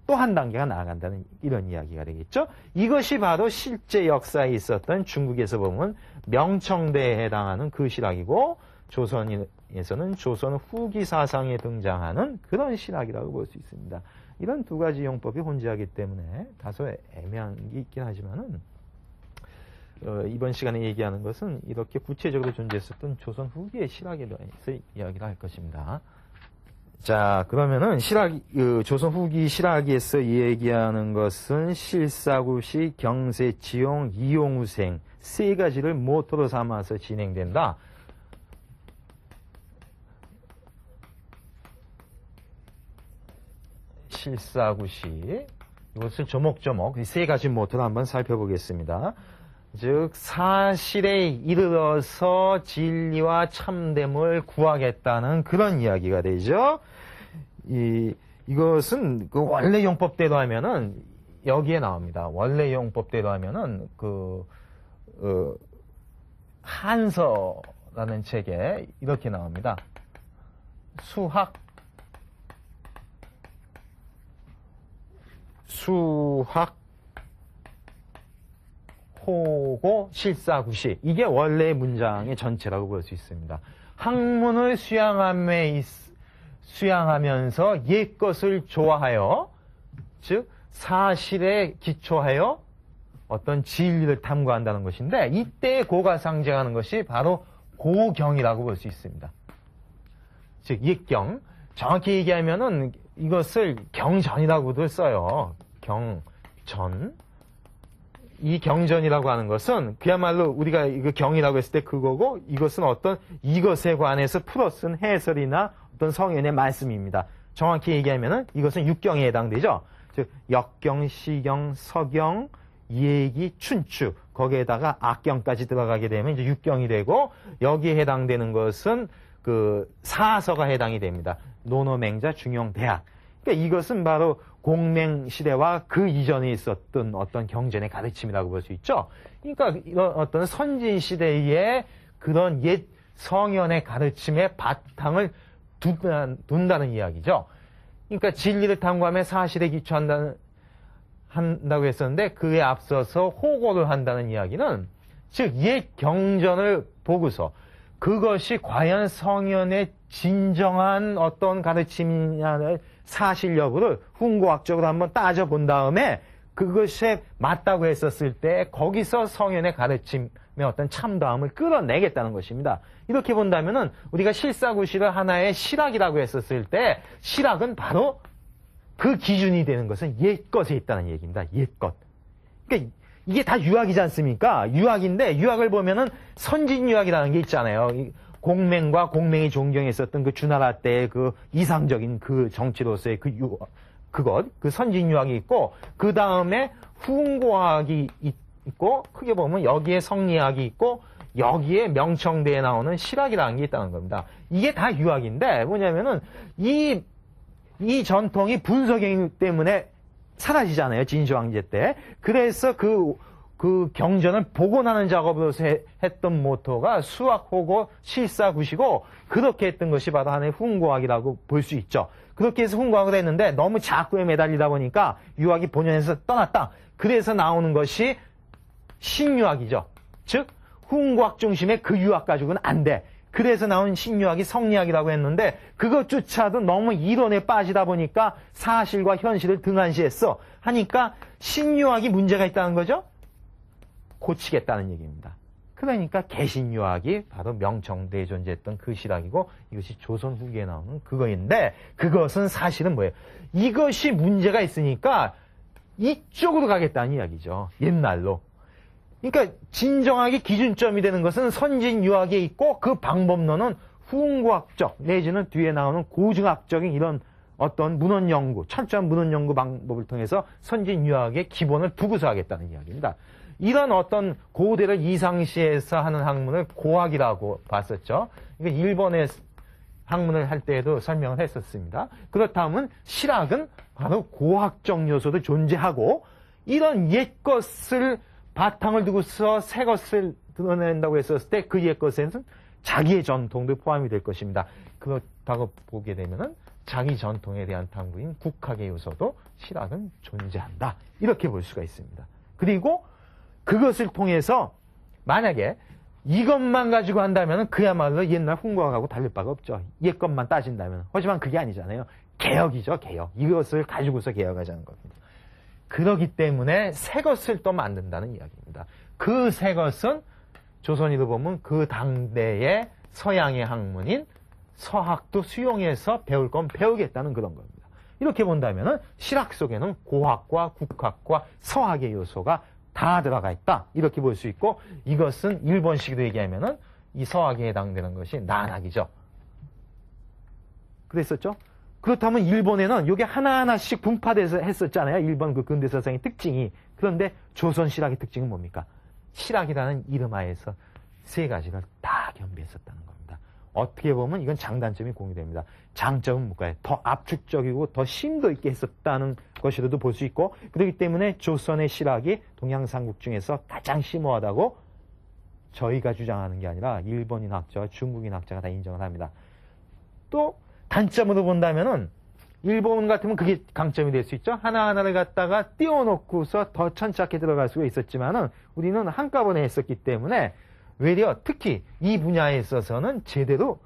또 한 단계가 나아간다는 이런 이야기가 되겠죠. 이것이 바로 실제 역사에 있었던 중국에서 보면 명청대에 해당하는 그 실학이고, 조선에서는 조선 후기 사상에 등장하는 그런 실학이라고 볼 수 있습니다. 이런 두 가지 용법이 혼재하기 때문에 다소 애매한 게 있긴 하지만은 이번 시간에 얘기하는 것은 이렇게 구체적으로 존재했었던 조선 후기의 실학에 대해서 이야기를 할 것입니다. 자, 그러면은 조선 후기 실학에서 얘기하는 것은 실사구시, 경세치용, 이용후생 세 가지를 모토로 삼아서 진행된다. 실사구시, 이것을 조목조목 세 가지 모토로 한번 살펴보겠습니다. 즉 사실에 이르러서 진리와 참됨을 구하겠다는 그런 이야기가 되죠. 이것은 그 원래 용법대로 하면은 여기에 나옵니다. 원래 용법대로 하면은 한서라는 책에 이렇게 나옵니다. 수학 호고 실사구시, 이게 원래의 문장의 전체라고 볼 수 있습니다. 학문을 수양하면서 옛것을 좋아하여, 즉 사실에 기초하여 어떤 진리를 탐구한다는 것인데, 이때 고가 상징하는 것이 바로 고경이라고 볼 수 있습니다. 즉 옛경, 정확히 얘기하면은 이것을 경전이라고도 써요. 경전. 이 경전이라고 하는 것은 그야말로 우리가 이거 경이라고 했을 때 그거고, 이것은 어떤 이것에 관해서 풀어 쓴 해설이나 어떤 성현의 말씀입니다. 정확히 얘기하면은 이것은 육경에 해당되죠. 즉 역경, 시경, 서경, 예기, 춘추, 거기에다가 악경까지 들어가게 되면 이제 육경이 되고, 여기에 해당되는 것은 그 사서가 해당이 됩니다. 논어맹자 중용대학. 그러니까 이것은 바로 공맹시대와 그 이전에 있었던 어떤 경전의 가르침이라고 볼 수 있죠. 그러니까 이런 어떤 선진시대의 그런 옛 성현의 가르침의 바탕을 둔다는 이야기죠. 그러니까 진리를 탐구하며 사실에 한다고 했었는데 그에 앞서서 호고를 한다는 이야기는 즉 옛 경전을 보고서 그것이 과연 성현의 진정한 어떤 가르침이냐는 사실 여부를 훈고학적으로 한번 따져본 다음에 그것에 맞다고 했었을 때 거기서 성현의 가르침의 어떤 참다움을 끌어내겠다는 것입니다. 이렇게 본다면은 우리가 실사구시를 하나의 실학이라고 했었을 때 실학은 바로 그 기준이 되는 것은 옛것에 있다는 얘기입니다. 옛것. 그러니까 이게 다 유학이지 않습니까? 유학인데 유학을 보면은 선진유학이라는 게 있잖아요. 공맹과 공맹이 존경했었던 그 주나라 때의 그 이상적인 그 정치로서의 그 선진유학이 있고 그 다음에 훈고학이 있고 크게 보면 여기에 성리학이 있고 여기에 명청대에 나오는 실학이라는 게 있다는 겁니다. 이게 다 유학인데 뭐냐면은 이 전통이 분석이기 때문에 사라지잖아요. 진시황제 때. 그래서 그 경전을 복원하는 작업으로서 했던 모토가 수학호고 실사구시고 그렇게 했던 것이 바로 하나의 훈고학이라고 볼 수 있죠. 그렇게 해서 훈고학을 했는데 너무 자꾸에 매달리다 보니까 유학이 본연에서 떠났다. 그래서 나오는 것이 신유학이죠. 즉 훈고학 중심의 그 유학 가지고는 안 돼. 그래서 나온 신유학이 성리학이라고 했는데 그것조차도 너무 이론에 빠지다 보니까 사실과 현실을 등한시했어. 하니까 신유학이 문제가 있다는 거죠. 고치겠다는 얘기입니다. 그러니까 개신유학이 바로 명청대에 존재했던 그 실학이고 이것이 조선 후기에 나오는 그거인데 그것은 사실은 뭐예요? 이것이 문제가 있으니까 이쪽으로 가겠다는 이야기죠. 옛날로. 그러니까 진정하게 기준점이 되는 것은 선진유학에 있고 그 방법론은 훈고학적 내지는 뒤에 나오는 고증학적인 이런 어떤 문헌연구, 철저한 문헌연구 방법을 통해서 선진유학의 기본을 두고서 하겠다는 이야기입니다. 이런 어떤 고대를 이상시해서 하는 학문을 고학이라고 봤었죠. 그러니까 일본의 학문을 할 때에도 설명을 했었습니다. 그렇다면 실학은 바로 고학적 요소도 존재하고 이런 옛것을 바탕을 두고서 새 것을 드러낸다고 했었을 때 그 옛것에는 자기의 전통도 포함이 될 것입니다. 그렇다고 보게 되면은 자기 전통에 대한 탐구인 국학의 요소도 실학은 존재한다. 이렇게 볼 수가 있습니다. 그리고 그것을 통해서 만약에 이것만 가지고 한다면 그야말로 옛날 훈고학하고 다를 바가 없죠. 옛것만 따진다면. 하지만 그게 아니잖아요. 개혁이죠, 개혁. 이것을 가지고서 개혁하자는 겁니다. 그렇기 때문에 새 것을 또 만든다는 이야기입니다. 그 새 것은 조선이도 보면 그 당대의 서양의 학문인 서학도 수용해서 배울 건 배우겠다는 그런 겁니다. 이렇게 본다면 실학 속에는 고학과 국학과 서학의 요소가 다 들어가 있다. 이렇게 볼 수 있고 이것은 일본식으로 얘기하면은 이 서학에 해당되는 것이 난학이죠. 그랬었죠? 그렇다면 일본에는 이게 하나하나씩 분파돼서 했었잖아요. 일본 그 근대서상의 특징이. 그런데 조선 실학의 특징은 뭡니까? 실학이라는 이름 하에서 세 가지를 다 겸비했었다는 겁니다. 어떻게 보면 이건 장단점이 공유됩니다. 장점은 뭘까요? 더 압축적이고 더 심도 있게 했었다는 것이라도 볼 수 있고 그렇기 때문에 조선의 실학이 동양삼국 중에서 가장 심오하다고 저희가 주장하는 게 아니라 일본인 학자와 중국인 학자가 다 인정을 합니다. 또 단점으로 본다면은 일본 같으면 그게 강점이 될 수 있죠. 하나하나를 갖다가 띄워놓고서 더 천착해 들어갈 수가 있었지만은 우리는 한꺼번에 했었기 때문에 외려 특히 이 분야에 있어서는 제대로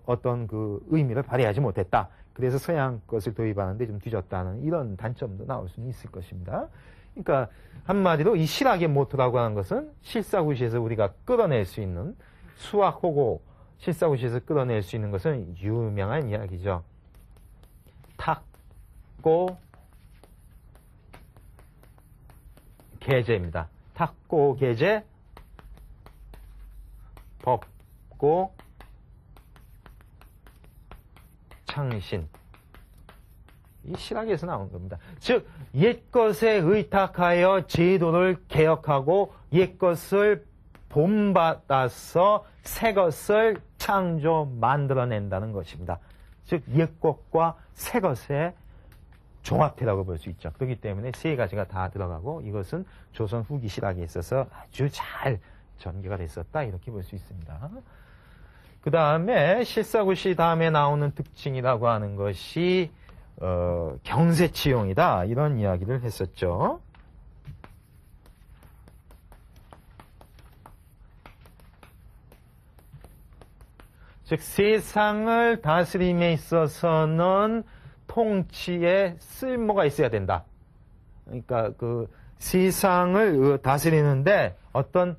어떤 그 의미를 발휘하지 못했다. 그래서 서양 것을 도입하는데 좀 뒤졌다는 이런 단점도 나올 수는 있을 것입니다. 그러니까 한마디로 이 실학의 모토라고 하는 것은 실사구시에서 우리가 끌어낼 수 있는 수학 호고 실사구시에서 끌어낼 수 있는 것은 유명한 이야기죠. 탁고 계제입니다. 탁고 계제 법고 창신 이 실학에서 나온 겁니다. 즉 옛것에 의탁하여 제도를 개혁하고 옛것을 본받아서 새것을 재창조 만들어낸다는 것입니다. 즉 옛것과 새것의 종합체라고 볼 수 있죠. 그렇기 때문에 세 가지가 다 들어가고 이것은 조선 후기 실학에 있어서 아주 잘 전개가 됐었다 이렇게 볼 수 있습니다. 그 다음에 실사구시 다음에 나오는 특징이라고 하는 것이 경세치용이다 이런 이야기를 했었죠. 즉 세상을 다스림에 있어서는 통치에 쓸모가 있어야 된다. 그러니까 그 세상을 다스리는데 어떤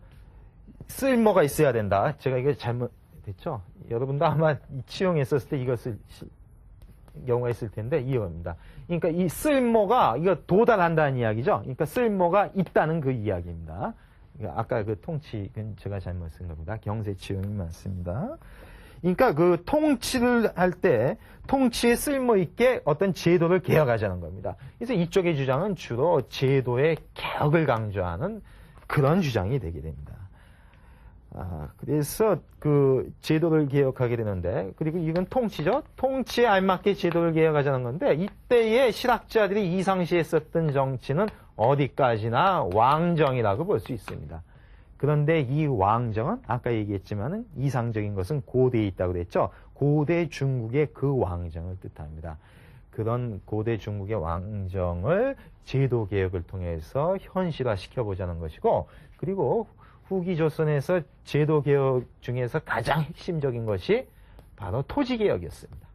쓸모가 있어야 된다. 제가 이거 잘못됐죠? 여러분도 아마 치용했었을 때 이것을 경우가 있을 텐데 이겁니다. 그러니까 이 쓸모가 이거 도달한다는 이야기죠. 그러니까 쓸모가 있다는 그 이야기입니다. 아까 그 통치는 제가 잘못 쓴 겁니다. 경세치용이 맞습니다. 그러니까 그 통치를 할 때 통치에 쓸모 있게 어떤 제도를 개혁하자는 겁니다. 그래서 이쪽의 주장은 주로 제도의 개혁을 강조하는 그런 주장이 되게 됩니다. 그래서 그 제도를 개혁하게 되는데, 그리고 이건 통치죠. 통치에 알맞게 제도를 개혁하자는 건데, 이때의 실학자들이 이상시했었던 정치는 어디까지나 왕정이라고 볼 수 있습니다. 그런데 이 왕정은 아까 얘기했지만은 이상적인 것은 고대에 있다고 그랬죠. 고대 중국의 그 왕정을 뜻합니다. 그런 고대 중국의 왕정을 제도 개혁을 통해서 현실화시켜 보자는 것이고, 그리고 후기 조선에서 제도 개혁 중에서 가장 핵심적인 것이 바로 토지 개혁이었습니다.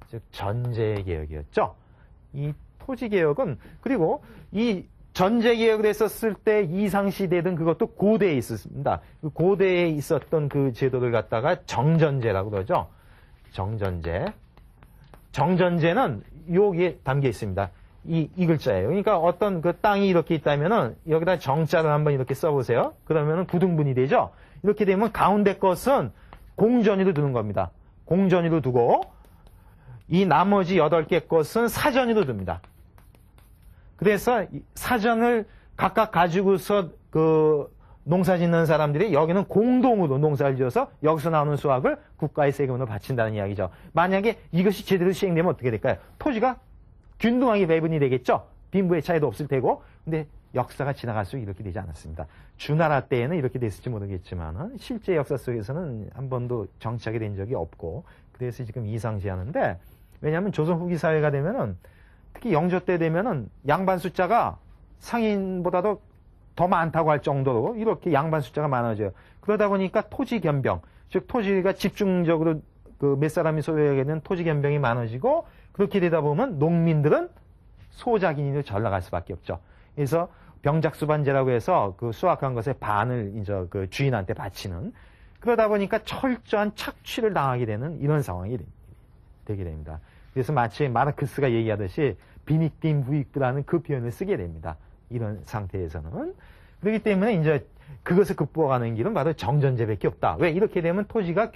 즉 전제 개혁이었죠. 이 토지 개혁은, 그리고 이 전제 개혁을 했었을 때 이상시대든 그것도 고대에 있었습니다. 그 고대에 있었던 그 제도를 갖다가 정전제라고 그러죠. 정전제. 정전제는 여기에 담겨 있습니다. 이 글자예요. 그러니까 어떤 그 땅이 이렇게 있다면은 여기다 정자를 한번 이렇게 써보세요. 그러면은 구등분이 되죠. 이렇게 되면 가운데 것은 공전위로 두는 겁니다. 공전위로 두고 이 나머지 8개 것은 사전위로 둡니다. 그래서 사전을 각각 가지고서 그 농사 짓는 사람들이 여기는 공동으로 농사를 지어서 여기서 나오는 수확을 국가의 세금으로 바친다는 이야기죠. 만약에 이것이 제대로 시행되면 어떻게 될까요? 토지가 균등하게 배분이 되겠죠. 빈부의 차이도 없을 테고. 근데 역사가 지나갈수록 이렇게 되지 않았습니다. 주나라 때에는 이렇게 됐을지 모르겠지만 실제 역사 속에서는 한 번도 정착이 된 적이 없고, 그래서 지금 이상시하는데, 왜냐하면 조선 후기 사회가 되면은 특히 영조 때 되면은 양반 숫자가 상인보다도 더 많다고 할 정도로 이렇게 양반 숫자가 많아져요. 그러다 보니까 토지 겸병, 즉 토지가 집중적으로 그 몇 사람이 소유하게 되는 토지 겸병이 많아지고, 그렇게 되다 보면 농민들은 소작인으로 전락할 수밖에 없죠. 그래서 병작수반제라고 해서 그 수확한 것의 반을 이제 그 주인한테 바치는, 그러다 보니까 철저한 착취를 당하게 되는 이런 상황이 되게 됩니다. 그래서 마치 마르크스가 얘기하듯이 비닉딤 부익부라는 그 표현을 쓰게 됩니다. 이런 상태에서는. 그렇기 때문에 이제 그것을 극복하는 길은 바로 정전제밖에 없다. 왜? 이렇게 되면 토지가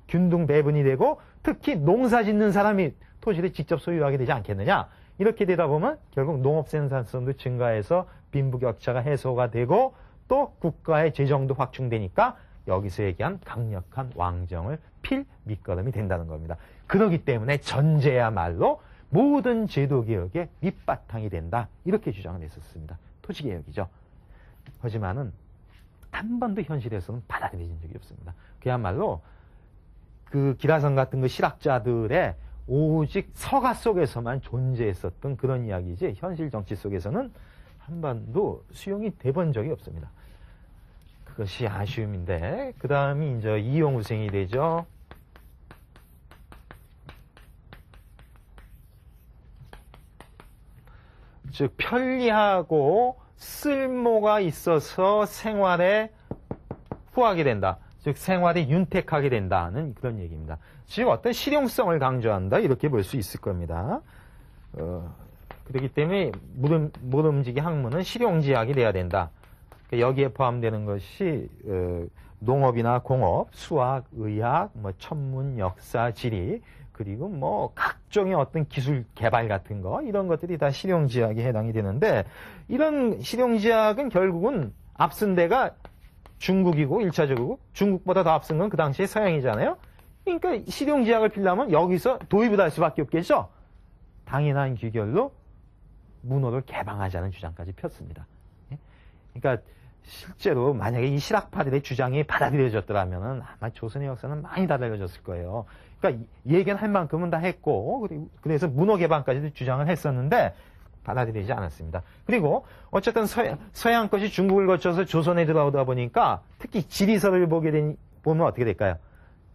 균등 배분이 되고, 특히 농사 짓는 사람이 토지를 직접 소유하게 되지 않겠느냐. 이렇게 되다 보면 결국 농업 생산성도 증가해서 빈부격차가 해소가 되고, 또 국가의 재정도 확충되니까 여기서 얘기한 강력한 왕정을 필 밑거름이 된다는 겁니다. 그렇기 때문에 전제야말로 모든 제도개혁의 밑바탕이 된다. 이렇게 주장을 했었습니다. 토지개혁이죠. 하지만은 한 번도 현실에서는 받아들여진 적이 없습니다. 그야말로 그 기라성 같은 그 실학자들의 오직 서가 속에서만 존재했었던 그런 이야기지, 현실 정치 속에서는 한 번도 수용이 돼본 적이 없습니다. 그것이 아쉬움인데, 그 다음이 이제 이용우생이 되죠. 즉 편리하고 쓸모가 있어서 생활에 후하게 된다. 즉 생활에 윤택하게 된다는 그런 얘기입니다. 즉 어떤 실용성을 강조한다 이렇게 볼 수 있을 겁니다. 그렇기 때문에 모름지기 학문은 실용지학이 돼야 된다. 여기에 포함되는 것이 농업이나 공업, 수학, 의학, 뭐 천문, 역사, 지리, 그리고 뭐 각종의 어떤 기술 개발 같은 거, 이런 것들이 다 실용지학에 해당이 되는데, 이런 실용지학은 결국은 앞선 데가 중국이고 1차적이고 중국보다 더 앞선 건 그 당시에 서양이잖아요. 그러니까 실용지약을 피려면 여기서 도입을 할 수밖에 없겠죠. 당연한 귀결로 문호를 개방하자는 주장까지 폈습니다. 그러니까 실제로 만약에 이 실학파들의 주장이 받아들여졌더라면 아마 조선의 역사는 많이 달라졌을 거예요. 그러니까 예견할 만큼은 다 했고 그래서 문호 개방까지도 주장을 했었는데 받아들이지 않았습니다. 그리고 어쨌든 서양 것이 중국을 거쳐서 조선에 들어오다 보니까 특히 지리서를 보면 어떻게 될까요?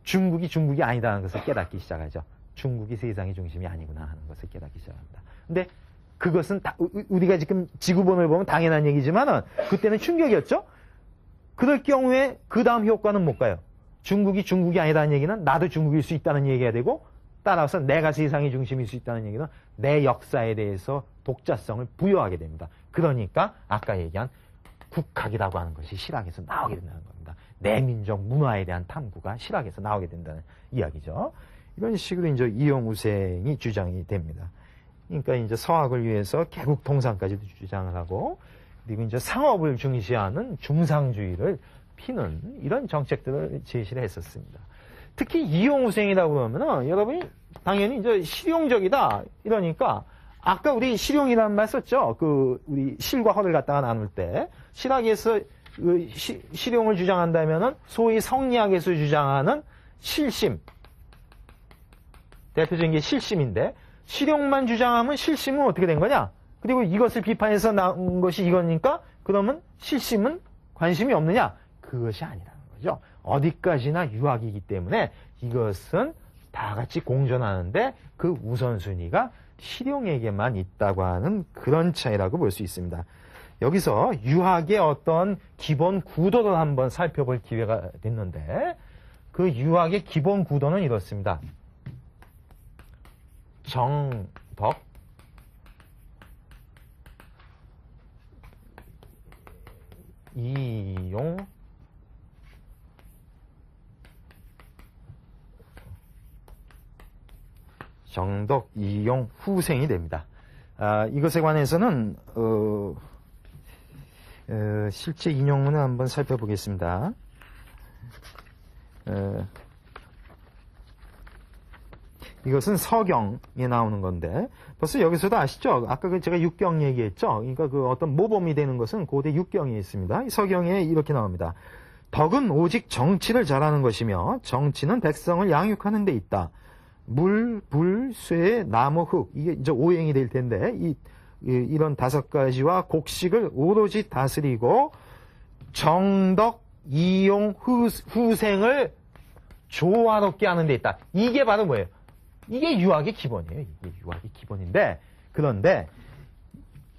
중국이 아니다는 것을 깨닫기 시작하죠. 중국이 세상의 중심이 아니구나 하는 것을 깨닫기 시작합니다. 근데 그것은 우리가 지금 지구본을 보면 당연한 얘기지만은 그때는 충격이었죠. 그럴 경우에 그 다음 효과는 뭘까요? 중국이 아니다는 얘기는 나도 중국일 수 있다는 얘기가 되고 따라서 내가 세상의 중심일 수 있다는 얘기는 내 역사에 대해서 독자성을 부여하게 됩니다. 그러니까 아까 얘기한 국학이라고 하는 것이 실학에서 나오게 된다는 겁니다. 내 민족 문화에 대한 탐구가 실학에서 나오게 된다는 이야기죠. 이런 식으로 이제 이용우생이 주장이 됩니다. 그러니까 이제 서학을 위해서 개국 통상까지도 주장을 하고 그리고 이제 상업을 중시하는 중상주의를 피는 이런 정책들을 제시를 했었습니다. 특히 이용우생이라고 그러면은 여러분이 당연히 이제 실용적이다 이러니까 아까 우리 실용이라는 말 썼죠. 우리 실과 허를 갖다가 나눌 때 실학에서 실용을 주장한다면은 소위 성리학에서 주장하는 실심 대표적인 게 실심인데 실용만 주장하면 실심은 어떻게 된 거냐? 그리고 이것을 비판해서 나온 것이 이거니까 그러면 실심은 관심이 없느냐? 그것이 아니라는 거죠. 어디까지나 유학이기 때문에 이것은 다 같이 공존하는데 그 우선순위가 실용에게만 있다고 하는 그런 차이라고 볼 수 있습니다. 여기서 유학의 어떤 기본 구도를 한번 살펴볼 기회가 됐는데 그 유학의 기본 구도는 이렇습니다. 정덕, 이용, 정덕, 이용, 후생이 됩니다. 이것에 관해서는 실제 인용문을 한번 살펴보겠습니다. 이것은 서경에 나오는 건데 벌써 여기서도 아시죠? 아까 제가 육경 얘기했죠? 그러니까 그 어떤 모범이 되는 것은 고대 육경에 있습니다. 서경에 이렇게 나옵니다. 덕은 오직 정치를 잘하는 것이며 정치는 백성을 양육하는 데 있다. 물, 불, 쇠, 나무, 흙 이게 이제 오행이 될 텐데 이런 5가지와 곡식을 오로지 다스리고 정덕, 이용, 후생을 조화롭게 하는 데 있다. 이게 바로 뭐예요? 이게 유학의 기본이에요. 이게 유학의 기본인데 그런데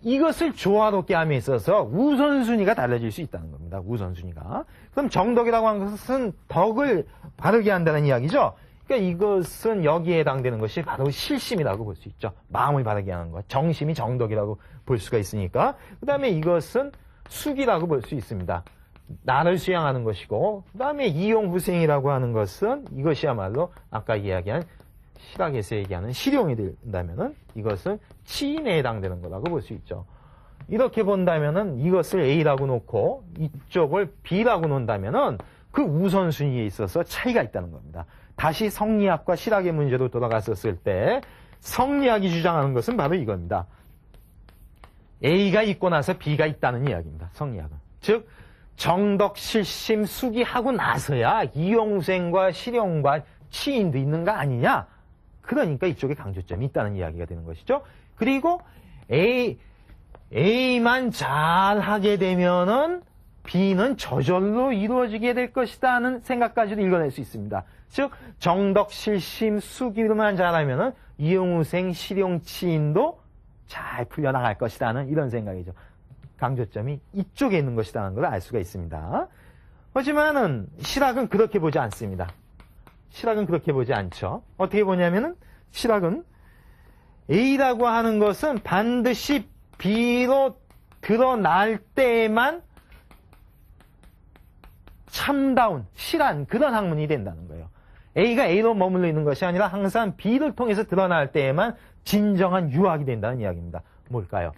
이것을 조화롭게 함에 있어서 우선순위가 달라질 수 있다는 겁니다. 우선순위가. 그럼 정덕이라고 하는 것은 덕을 바르게 한다는 이야기죠. 그러니까 이것은 여기에 해당되는 것이 바로 실심이라고 볼 수 있죠. 마음을 바르게 하는 것. 정심이 정덕이라고 볼 수가 있으니까. 그 다음에 이것은 숙이라고 볼 수 있습니다. 나를 수양하는 것이고 그 다음에 이용후생이라고 하는 것은 이것이야말로 아까 이야기한 실학에서 얘기하는 실용이 된다면은 이것은 치인에 해당되는 거라고 볼 수 있죠. 이렇게 본다면은 이것을 A라고 놓고 이쪽을 B라고 놓는다면은 그 우선순위에 있어서 차이가 있다는 겁니다. 다시 성리학과 실학의 문제로 돌아갔었을 때 성리학이 주장하는 것은 바로 이겁니다. A가 있고 나서 B가 있다는 이야기입니다. 성리학은. 즉 정덕, 실심, 숙이하고 나서야 이용생과 실용과 치인도 있는 거 아니냐? 그러니까 이쪽에 강조점이 있다는 이야기가 되는 것이죠. 그리고 A만 잘하게 되면은 B는 저절로 이루어지게 될 것이다 하는 생각까지도 읽어낼 수 있습니다. 즉 정덕, 실심, 숙이만 잘하면은 이용후생, 실용, 치인도 잘 풀려나갈 것이다 하는 이런 생각이죠. 강조점이 이쪽에 있는 것이라는 걸 알 수가 있습니다. 하지만은 실학은 그렇게 보지 않습니다. 실학은 그렇게 보지 않죠. 어떻게 보냐면은 실학은 A라고 하는 것은 반드시 B로 드러날 때에만 참다운, 실한 그런 학문이 된다는 거예요. A가 A로 머물러 있는 것이 아니라 항상 B를 통해서 드러날 때에만 진정한 유학이 된다는 이야기입니다. 뭘까요?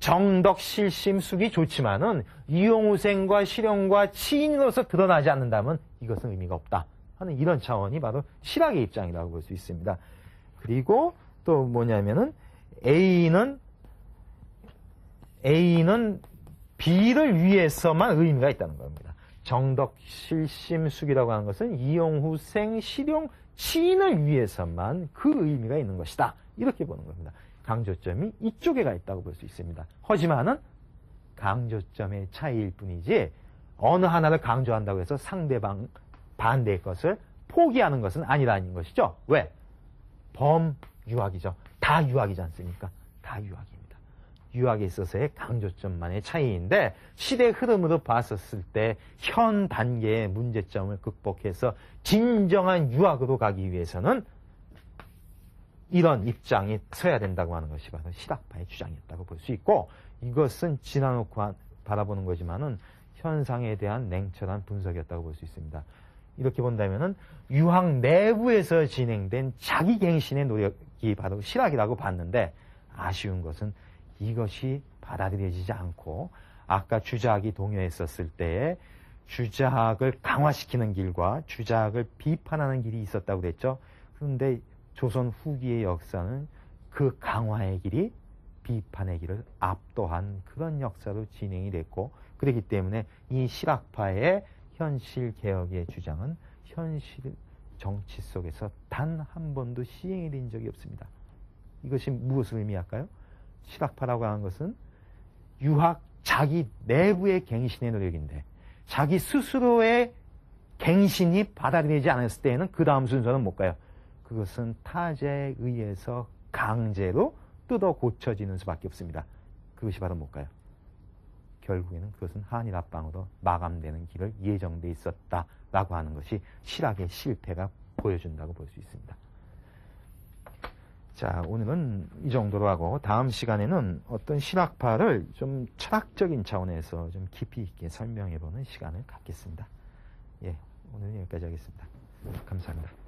정덕, 실심, 숙이 좋지만은 이용후생과 실용과 치인으로서 드러나지 않는다면 이것은 의미가 없다 하는 이런 차원이 바로 실학의 입장이라고 볼 수 있습니다. 그리고 또 뭐냐면은 A는 B를 위해서만 의미가 있다는 겁니다. 정덕, 실심, 숙이라고 하는 것은 이용후생, 실용, 치인을 위해서만 그 의미가 있는 것이다. 이렇게 보는 겁니다. 강조점이 이쪽에 가 있다고 볼 수 있습니다. 하지만은 강조점의 차이일 뿐이지 어느 하나를 강조한다고 해서 상대방 반대의 것을 포기하는 것은 아니라는 것이죠. 왜? 범유학이죠. 다 유학이지 않습니까? 다 유학입니다. 유학에 있어서의 강조점만의 차이인데 시대 흐름으로 봤었을 때 현 단계의 문제점을 극복해서 진정한 유학으로 가기 위해서는 이런 입장이 서야 된다고 하는 것이 바로 실학파의 주장이었다고 볼 수 있고, 이것은 지나놓고 바라보는 거지만은 현상에 대한 냉철한 분석이었다고 볼 수 있습니다. 이렇게 본다면은 유학 내부에서 진행된 자기 갱신의 노력이 바로 실학이라고 봤는데, 아쉬운 것은 이것이 받아들여지지 않고 아까 주자학이 동요했었을 때에 주자학을 강화시키는 길과 주자학을 비판하는 길이 있었다고 그랬죠. 그런데 조선 후기의 역사는 그 강화의 길이 비판의 길을 압도한 그런 역사로 진행이 됐고, 그렇기 때문에 이 실학파의 현실 개혁의 주장은 현실 정치 속에서 단 한 번도 시행이 된 적이 없습니다. 이것이 무엇을 의미할까요? 실학파라고 하는 것은 유학 자기 내부의 갱신의 노력인데, 자기 스스로의 갱신이 받아들이지 않았을 때에는 그 다음 순서는 뭘까요? 그것은 타자에 의해서 강제로 뜯어 고쳐지는 수밖에 없습니다. 그것이 바로 뭘까요? 결국에는 그것은 한일 합방으로 마감되는 길을 예정돼 있었다라고 하는 것이 실학의 실패가 보여준다고 볼 수 있습니다. 자, 오늘은 이 정도로 하고 다음 시간에는 어떤 실학파를 좀 철학적인 차원에서 좀 깊이 있게 설명해보는 시간을 갖겠습니다. 예, 오늘은 여기까지 하겠습니다. 감사합니다.